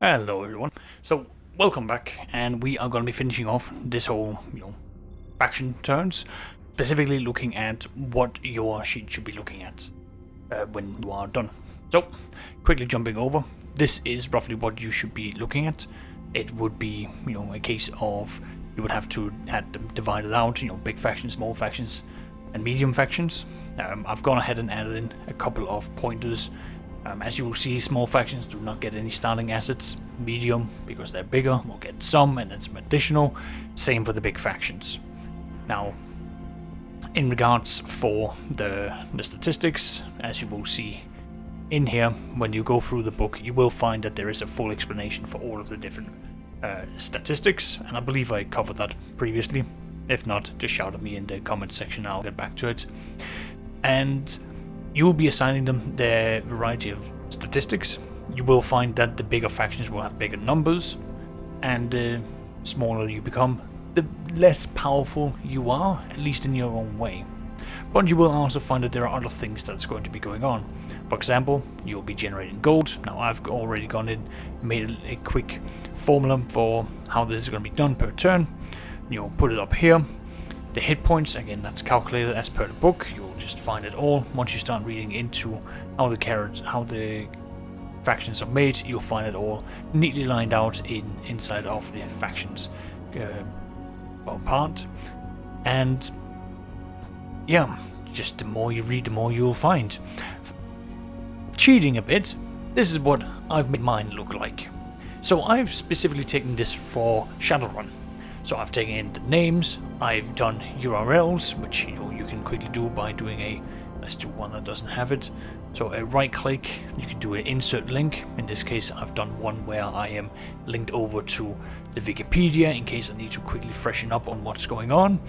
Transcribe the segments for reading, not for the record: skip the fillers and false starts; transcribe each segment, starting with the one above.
Hello everyone. So welcome back, and we are going to be finishing off this whole, faction turns, specifically looking at what your sheet should be looking at when you are done. So quickly jumping over, this is roughly what you should be looking at. It would be, a case of you would have to have them divided out, big factions, small factions, and medium factions. I've gone ahead and added in a couple of pointers. As you will see, small factions do not get any starting assets. Medium, because they're bigger, will get some and then some additional. Same for the big factions. Now, in regards for the statistics, as you will see in here, when you go through the book, you will find that there is a full explanation for all of the different statistics, and I believe I covered that previously. If not, just shout at me in the comment section, I'll get back to it. And you will be assigning them their variety of statistics. You will find that the bigger factions will have bigger numbers, and the smaller you become, the less powerful you are, at least in your own way. But you will also find that there are other things that's going to be going on. For example, you'll be generating gold. Now I've already gone in, made a quick formula for how this is going to be done per turn. You'll put it up here. The hit points, again, that's calculated as per the book. You'll just find it all. Once you start reading into how the factions are made, you'll find it all neatly lined out inside of the factions part. And yeah, just the more you read, the more you'll find. Cheating a bit, this is what I've made mine look like. So I've specifically taken this for Shadowrun. So I've taken in the names, I've done URLs, which you can quickly do by doing let's do one that doesn't have it. So a right click, you can do an insert link. In this case I've done one where I am linked over to the Wikipedia in case I need to quickly freshen up on what's going on.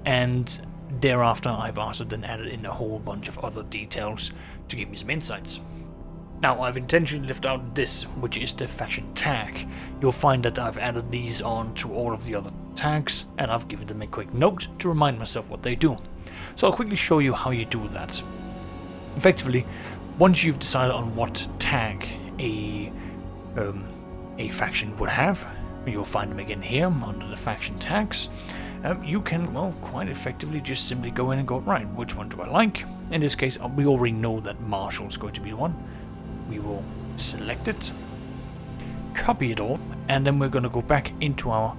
And thereafter I've also then added in a whole bunch of other details to give me some insights. Now, I've intentionally left out this, which is the faction tag. You'll find that I've added these on to all of the other tags, and I've given them a quick note to remind myself what they do. So I'll quickly show you how you do that. Effectively, once you've decided on what tag a faction would have, you'll find them again here under the faction tags. You can, quite effectively just simply go in and go, right, which one do I like? In this case, we already know that Marshall is going to be the one. We will select it, copy it all, and then we're going to go back into our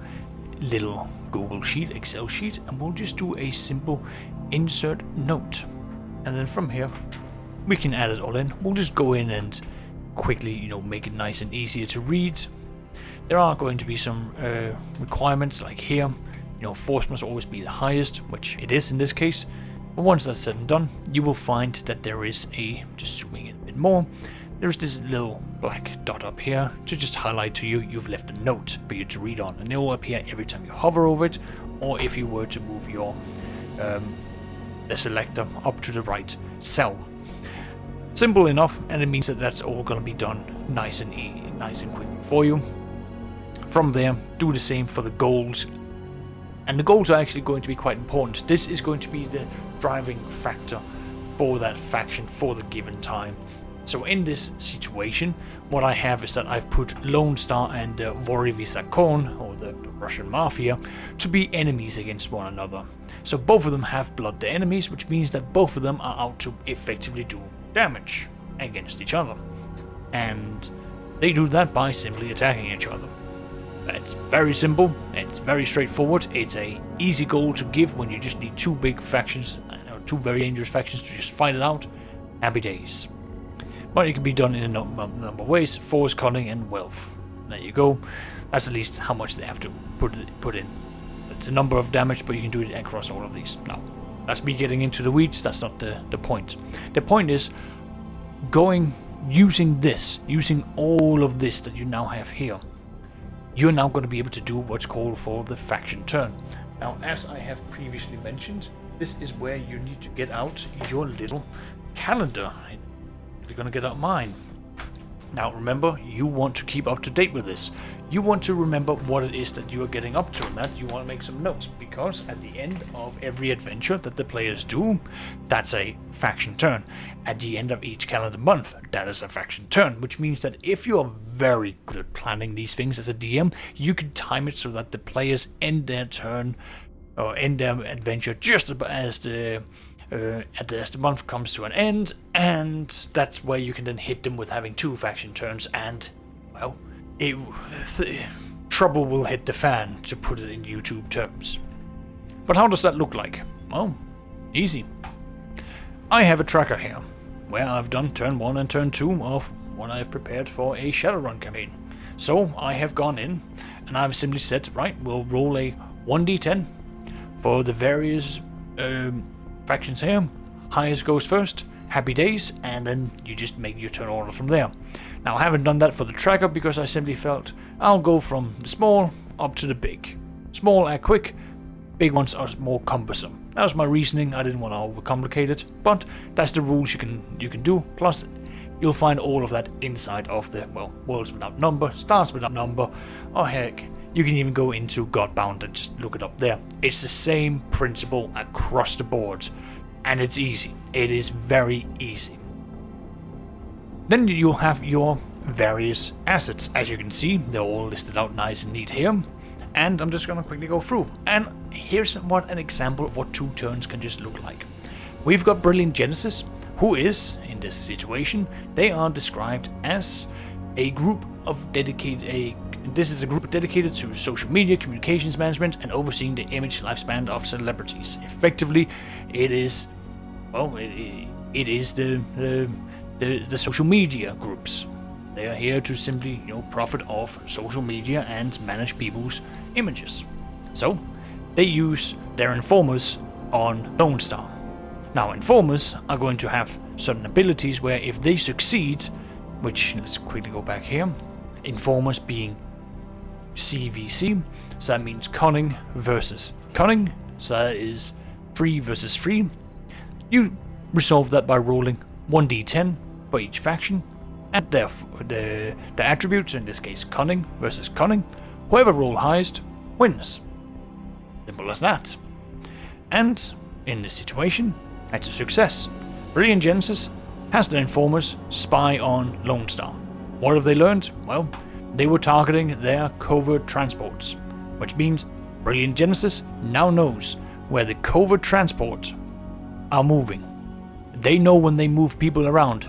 little Google Sheet, Excel sheet, and we'll just do a simple insert note. And then from here, we can add it all in. We'll just go in and quickly, make it nice and easier to read. There are going to be some requirements, like here, force must always be the highest, which it is in this case. But once that's said and done, you will find that there is just zooming in a bit more, there's this little black dot up here to just highlight to you you've left a note for you to read on, and it will appear every time you hover over it, or if you were to move your the selector up to the right cell. Simple enough, and it means that that's all going to be done nice and quick for you. From there, do the same for the goals. And the goals are actually going to be quite important. This is going to be the driving factor for that faction for the given time. So in this situation, what I have is that I've put Lone Star and Vorovisakon, or the Russian Mafia, to be enemies against one another. So both of them have blood the enemies, which means that both of them are out to effectively do damage against each other. And they do that by simply attacking each other. It's very simple, it's very straightforward, it's a easy goal to give when you just need two big factions, or two very dangerous factions to just fight it out. Happy days. But it can be done in a number of ways: force, cunning, and wealth. There you go. That's at least how much they have to put in. It's a number of damage, but you can do it across all of these. Now, that's me getting into the weeds, that's not the point. The point is using all of this that you now have here. You're now going to be able to do what's called for the faction turn. Now, as I have previously mentioned, this is where you need to get out your little calendar. You're going to get out mine. Now remember, you want to keep up to date with this. You want to remember what it is that you are getting up to, and that you want to make some notes, because at the end of every adventure that the players do, that's a faction turn. At the end of each calendar month, that is a faction turn, which means that if you are very good at planning these things as a DM, you can time it so that the players end their turn or end their adventure just as the month comes to an end, and that's where you can then hit them with having 2 faction turns, and well, trouble will hit the fan, to put it in YouTube terms. But how does that look like? Well, easy. I have a tracker here, where I've done turn 1 and turn 2 of what I've prepared for a Shadowrun campaign. So I have gone in, and I've simply said, right, we'll roll a 1d10 for the various factions here. Highest goes first, happy days, and then you just make your turn order from there. Now I haven't done that for the tracker because I simply felt I'll go from the small up to the big. Small are quick, big ones are more cumbersome. That was my reasoning. I didn't want to overcomplicate it, but that's the rules you can do. Plus, you'll find all of that inside of the, well, Worlds Without Number, Stars Without Number, or heck, you can even go into Godbound and just look it up there. It's the same principle across the board, and it's easy. It is very easy. Then you'll have your various assets. As you can see, they're all listed out nice and neat here. And I'm just going to quickly go through. And here's what an example of what 2 turns can just look like. We've got Brilliant Genesis, who is, in this situation, they are described as a group of dedicated... This is a group dedicated to social media, communications management, and overseeing the image lifespan of celebrities. Effectively, it is... Well, it is the social media groups. They are here to simply, profit off social media and manage people's images. So, they use their informers on Lone Star. Now, informers are going to have certain abilities where if they succeed, which, let's quickly go back here, informers being CVC, so that means cunning versus cunning, so that is 3 versus 3. You resolve that by rolling 1d10 for each faction, and the attributes, in this case cunning versus cunning. Whoever roll highest wins. Simple as that. And in this situation, that's a success. Brilliant Genesis has the informers spy on Lone Star. What have they learned? Well, they were targeting their covert transports, which means Brilliant Genesis now knows where the covert transports are moving. They know when they move people around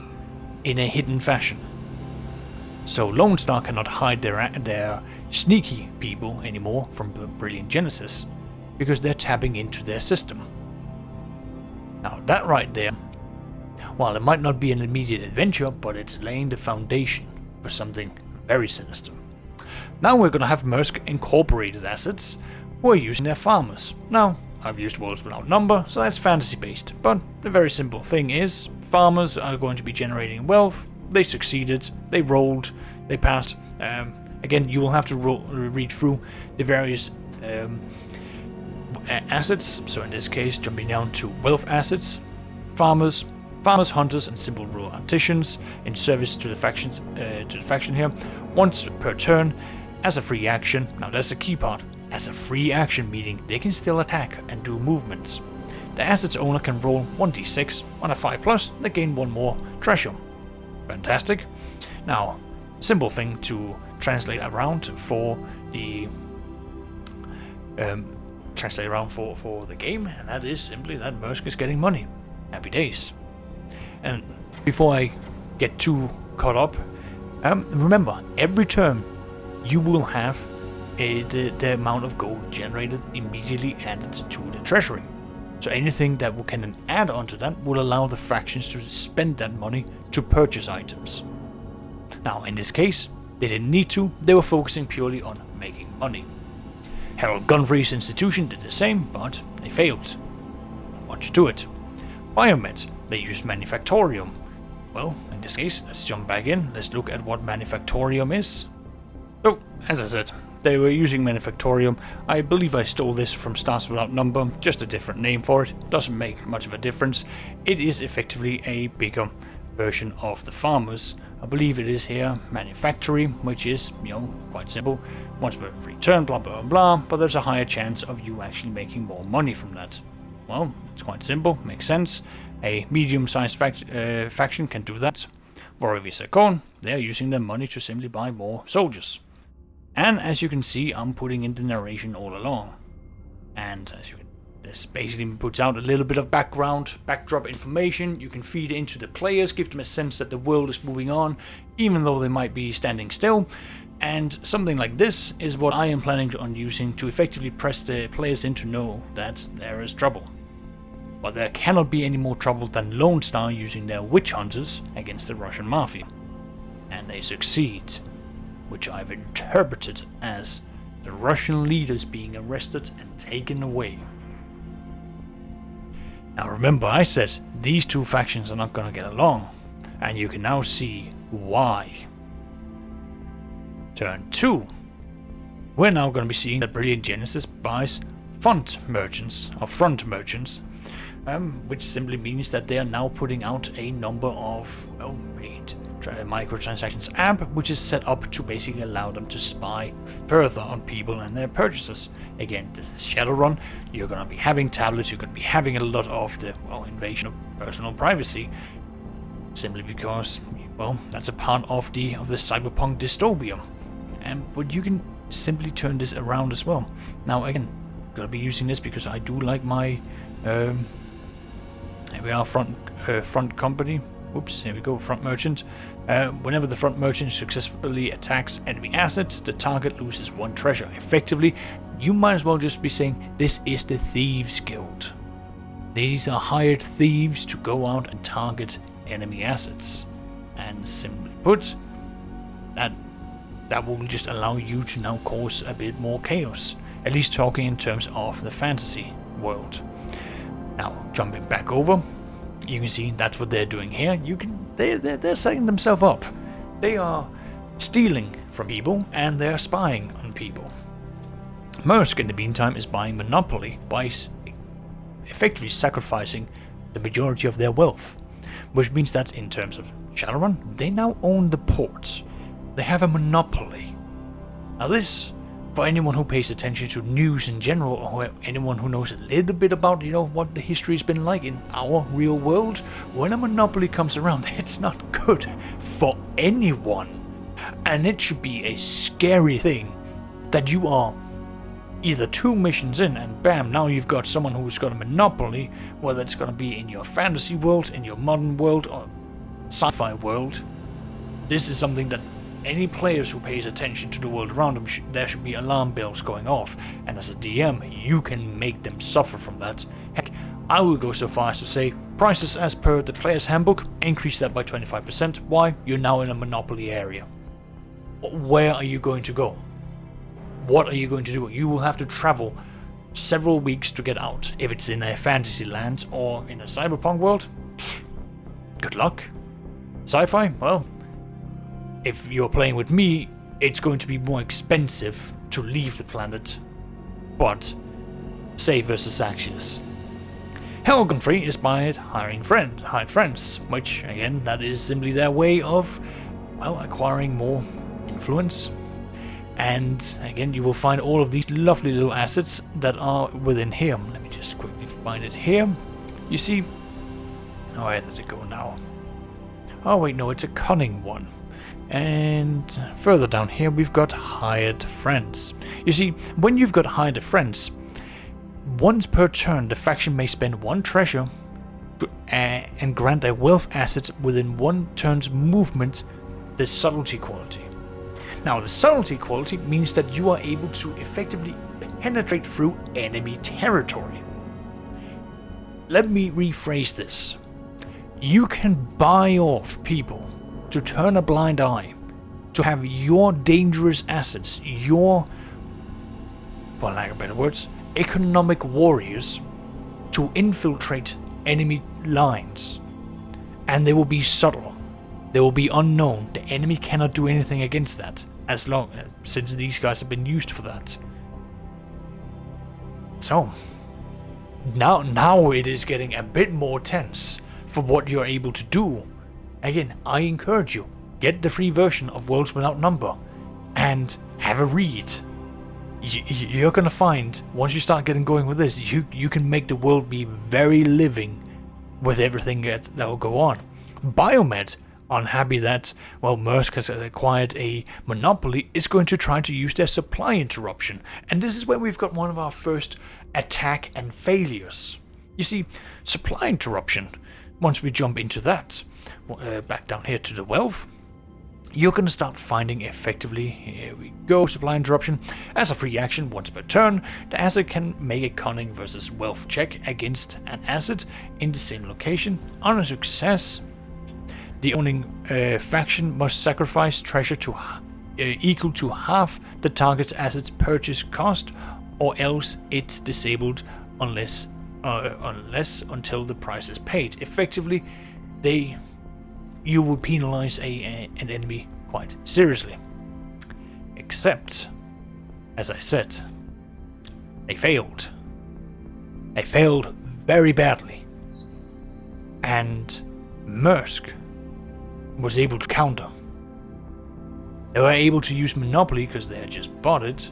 in a hidden fashion. So Lone Star cannot hide their sneaky people anymore from Brilliant Genesis, because they're tapping into their system. Now that right there, while it might not be an immediate adventure, but it's laying the foundation for something very sinister. Now we're going to have Maersk incorporated assets who are using their farmers. Now, I've used Worlds Without Number, so that's fantasy based, but the very simple thing is, farmers are going to be generating wealth. They succeeded, they rolled, they passed. Again, you will have to read through the various assets, so in this case, jumping down to wealth assets, farmers, hunters, and simple rural artisans in service to the factions, to the faction here, once per turn, as a free action. Now that's the key part. As a free action, meaning they can still attack and do movements. The asset's owner can roll 1d6 on a 5+, they gain 1 more treasure. Fantastic. Now, simple thing to translate around for the for the game, and that is simply that Maersk is getting money. Happy days. And before I get too caught up, remember, every turn you will have the amount of gold generated immediately added to the treasury. So anything that can then add onto that will allow the factions to spend that money to purchase items. Now in this case, they didn't need to, they were focusing purely on making money. Harold Gunfrey's institution did the same, but they failed. Not much to it. Biomed, they used Manufactorium. Well, in this case, let's jump back in, let's look at what Manufactorium is. So, as I said, they were using Manufactorium. I believe I stole this from Stars Without Number, just a different name for it. Doesn't make much of a difference. It is effectively a bigger version of the farmers, I believe it is here, manufactory, which is, quite simple. Once per return, blah, blah, blah, but there's a higher chance of you actually making more money from that. Well, it's quite simple, makes sense. A medium-sized faction can do that. Vorovisakon, they're using their money to simply buy more soldiers. And as you can see, I'm putting in the narration all along. And as you can, this basically puts out a little bit of backdrop information. You can feed it into the players, give them a sense that the world is moving on, even though they might be standing still. And something like this is what I am planning on using to effectively press the players in to know that there is trouble. But there cannot be any more trouble than Lone Star using their witch hunters against the Russian mafia. And they succeed, which I've interpreted as the Russian leaders being arrested and taken away. Now remember, I said these two factions are not going to get along, and you can now see why. Turn 2. We're now going to be seeing that Brilliant Genesis buys front merchants, which simply means that they are now putting out a number of microtransactions app, which is set up to basically allow them to spy further on people and their purchases. Again, this is Shadowrun. You're going to be having tablets, you're going to be having a lot of the invasion of personal privacy, simply because that's a part of the cyberpunk dystopia. But you can simply turn this around as well. Now again, I'm going to be using this because I do like my here we are, front company. Oops, here we go, front merchant. Whenever the front merchant successfully attacks enemy assets, the target loses 1 treasure. Effectively, you might as well just be saying this is the Thieves Guild. These are hired thieves to go out and target enemy assets. And simply put, that will just allow you to now cause a bit more chaos. At least talking in terms of the fantasy world. Now, jumping back over, you can see that's what they're doing here. They're setting themselves up. They are stealing from people and they're spying on people. Maersk, in the meantime, is buying monopoly by effectively sacrificing the majority of their wealth, which means that in terms of Shadowrun, they now own the ports. They have a monopoly. Now this, for anyone who pays attention to news in general, or anyone who knows a little bit about, what the history's been like in our real world, when a monopoly comes around, it's not good for anyone. And it should be a scary thing that you are either 2 missions in and bam, now you've got someone who's got a monopoly, whether it's going to be in your fantasy world, in your modern world, or sci-fi world. This is something that any players who pays attention to the world around them, there should be alarm bells going off, and as a DM, you can make them suffer from that. Heck, I will go so far as to say, prices as per the player's handbook, increase that by 25%. Why? You're now in a monopoly area. Where are you going to go? What are you going to do? You will have to travel several weeks to get out. If it's in a fantasy land or in a cyberpunk world, good luck. Sci-fi? Well, if you're playing with me, it's going to be more expensive to leave the planet, but save versus Axios. Helgenfrey is by hired friends, which again, that is simply their way of, acquiring more influence. And again, you will find all of these lovely little assets that are within here. Let me just quickly find it here. You see, where did it go now? Oh wait, no, it's a cunning one. And further down here we've got hired friends. You see, when you've got hired friends, once per turn the faction may spend 1 treasure and grant a wealth asset within 1 turn's movement, the subtlety quality. Now the subtlety quality means that you are able to effectively penetrate through enemy territory. Let me rephrase this. You can buy off people to turn a blind eye, to have your dangerous assets, your, for lack of better words, economic warriors to infiltrate enemy lines. And they will be subtle. They will be unknown. The enemy cannot do anything against that, since these guys have been used for that. So, now it is getting a bit more tense for what you're able to do. Again, I encourage you, get the free version of Worlds Without Number and have a read. You're gonna find, once you start getting going with this, you can make the world be very living with everything that will go on. Biomed, unhappy that, well, Maersk has acquired a monopoly, is going to try to use their supply interruption. And this is where we've got one of our first attack and failures. You see, supply interruption, once we jump into that, back down here to the wealth, you're going to start finding effectively, here we go, supply interruption. As a free action once per turn, the asset can make a cunning versus wealth check against an asset in the same location. On a success, the owning faction must sacrifice treasure to equal to half the target's asset's purchase cost, or else it's disabled unless until the price is paid. Effectively, you will penalize an enemy quite seriously. Except, as I said, they failed. They failed very badly. And Maersk was able to counter. They were able to use Monopoly because they had just bought it,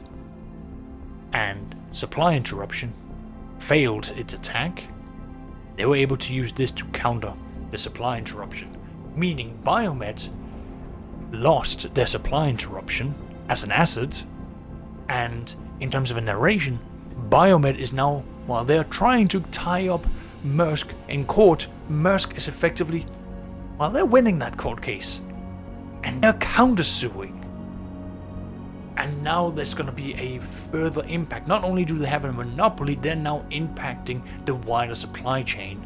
and supply interruption failed its attack. They were able to use this to counter the supply interruption, meaning Biomed lost their supply interruption as an asset, and in terms of a narration, Biomed is now, while they're trying to tie up Maersk in court, Maersk is effectively, well, they're winning that court case, and they're countersuing. And now there's going to be a further impact. Not only do they have a monopoly, they're now impacting the wider supply chain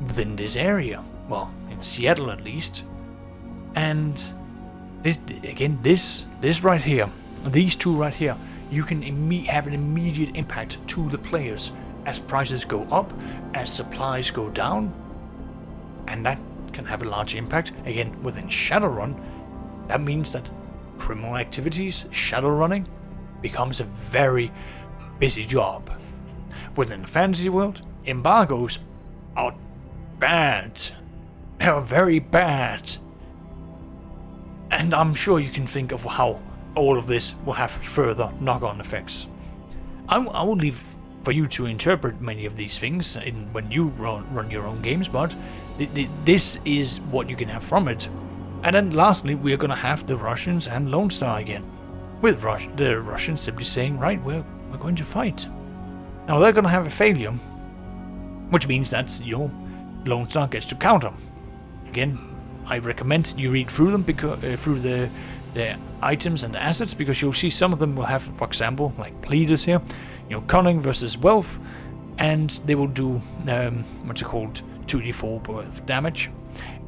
within this area. Well, in Seattle at least. And this, again, this right here, these two right here, you can have an immediate impact to the players as prices go up, as supplies go down, and that can have a large impact. Again, within Shadowrun, that means that criminal activities, shadowrunning, becomes a very busy job. Within the fantasy world, embargoes are bad. They are very bad. And I'm sure you can think of how all of this will have further knock-on effects. I will leave for you to interpret many of these things when you run your own games, but this is what you can have from it. And then lastly, we're going to have the Russians and Lone Star again, with the Russians simply saying, right, we're going to fight. Now they're going to have a failure, which means that your Lone Star gets to counter. Again, I recommend you read through them, through the items and the assets, because you'll see some of them will have, for example, like Pleaders here, cunning versus wealth, and they will do what's it called, 2d4 worth of damage.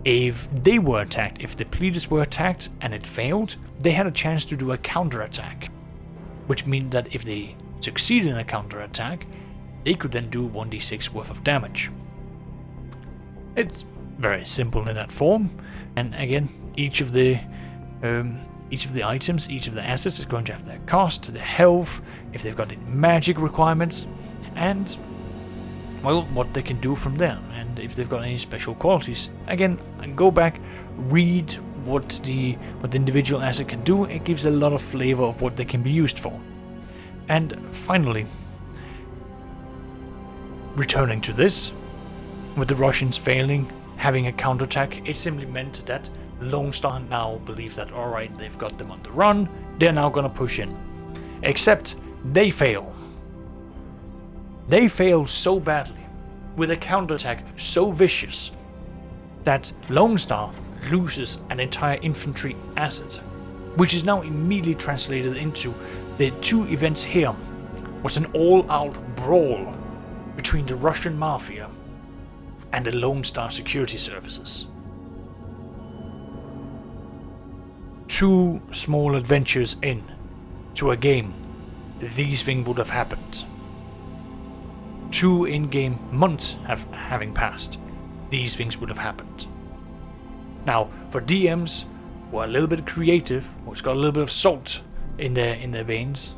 If they were attacked, if the Pleaders were attacked and it failed, they had a chance to do a counter-attack, which means that if they succeed in a counter-attack, they could then do 1d6 worth of damage. It's very simple in that form, and again, each of the items, each of the assets is going to have their cost, their health, if they've got any magic requirements, and well, what they can do from there, and if they've got any special qualities. Again, go back, read what the individual asset can do. It gives a lot of flavor of what they can be used for. And finally, returning to this, with the Russians failing, having a counterattack, it simply meant that Lone Star now believe that, alright, they've got them on the run, they're now gonna push in. Except they fail. They fail so badly, with a counterattack so vicious, that Lone Star loses an entire infantry asset, which is now immediately translated into the two events here was an all-out brawl between the Russian Mafia and the Lone Star security services. Two small adventures in to a game, these things would have happened. 2 in-game months having passed, these things would have happened. Now, for DMs who are a little bit creative, who's got a little bit of salt in their veins,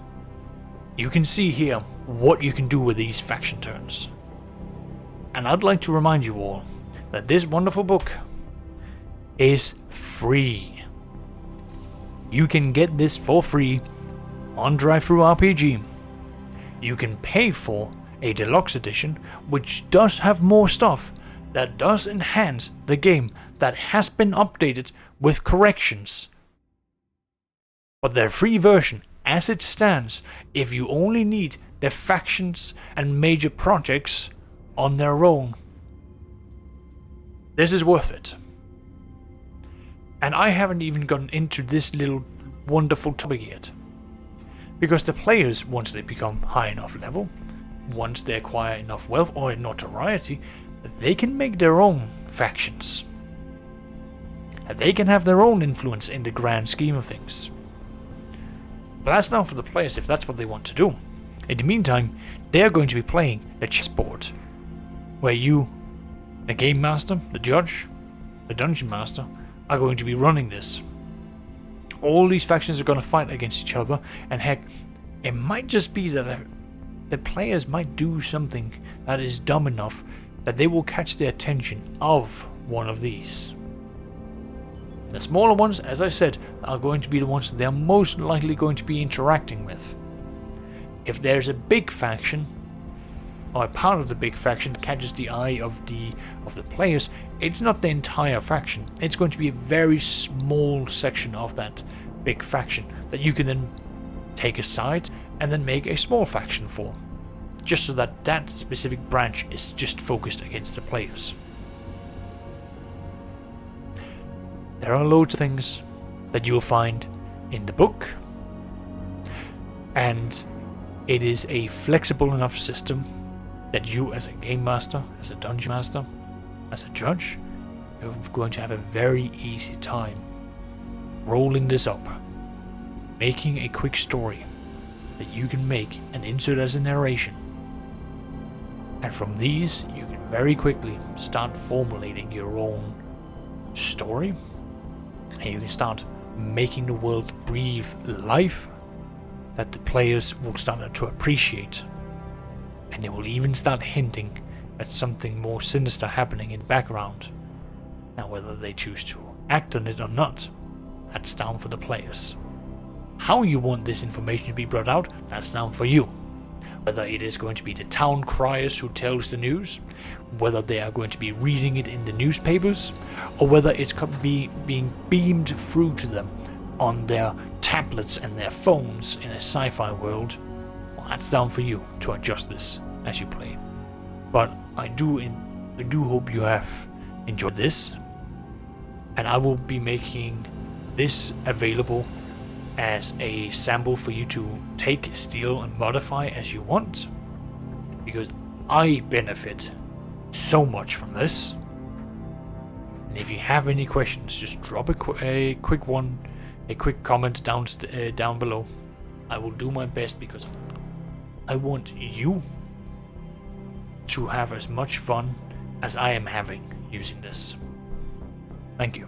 you can see here what you can do with these faction turns. And I'd like to remind you all that this wonderful book is free. You can get this for free on DriveThruRPG. You can pay for a deluxe edition, which does have more stuff, that does enhance the game, that has been updated with corrections. But their free version, as it stands, if you only need the factions and major projects on their own, this is worth it. And I haven't even gotten into this little wonderful topic yet. Because the players, once they become high enough level, once they acquire enough wealth or notoriety, they can make their own factions. And they can have their own influence in the grand scheme of things. But that's now for the players if that's what they want to do. In the meantime, they're going to be playing the chessboard, where you, the game master, the judge, the dungeon master, are going to be running this. All these factions are going to fight against each other, and heck, it might just be that the players might do something that is dumb enough that they will catch the attention of one of these. The smaller ones, as I said, are going to be the ones that they're most likely going to be interacting with. If there's a big faction, or a part of the big faction that catches the eye of the players, it's not the entire faction. It's going to be a very small section of that big faction that you can then take aside and then make a small faction for. Just so that that specific branch is just focused against the players. There are loads of things that you'll find in the book, and it is a flexible enough system that you as a game master, as a dungeon master, as a judge, you're going to have a very easy time rolling this up, making a quick story that you can make and insert as a narration. And from these, you can very quickly start formulating your own story, and you can start making the world breathe life that the players will start to appreciate. And they will even start hinting at something more sinister happening in the background. Now, whether they choose to act on it or not, that's down for the players. How you want this information to be brought out, that's down for you. Whether it is going to be the town criers who tells the news, whether they are going to be reading it in the newspapers, or whether it's being beamed through to them on their tablets and their phones in a sci-fi world, well, that's down for you to adjust this as you play. But I do hope you have enjoyed this, and I will be making this available as a sample for you to take, steal, and modify as you want, because I benefit so much from this. And if you have any questions, just drop a quick comment down below. I will do my best, because I want you to have as much fun as I am having using this. Thank you.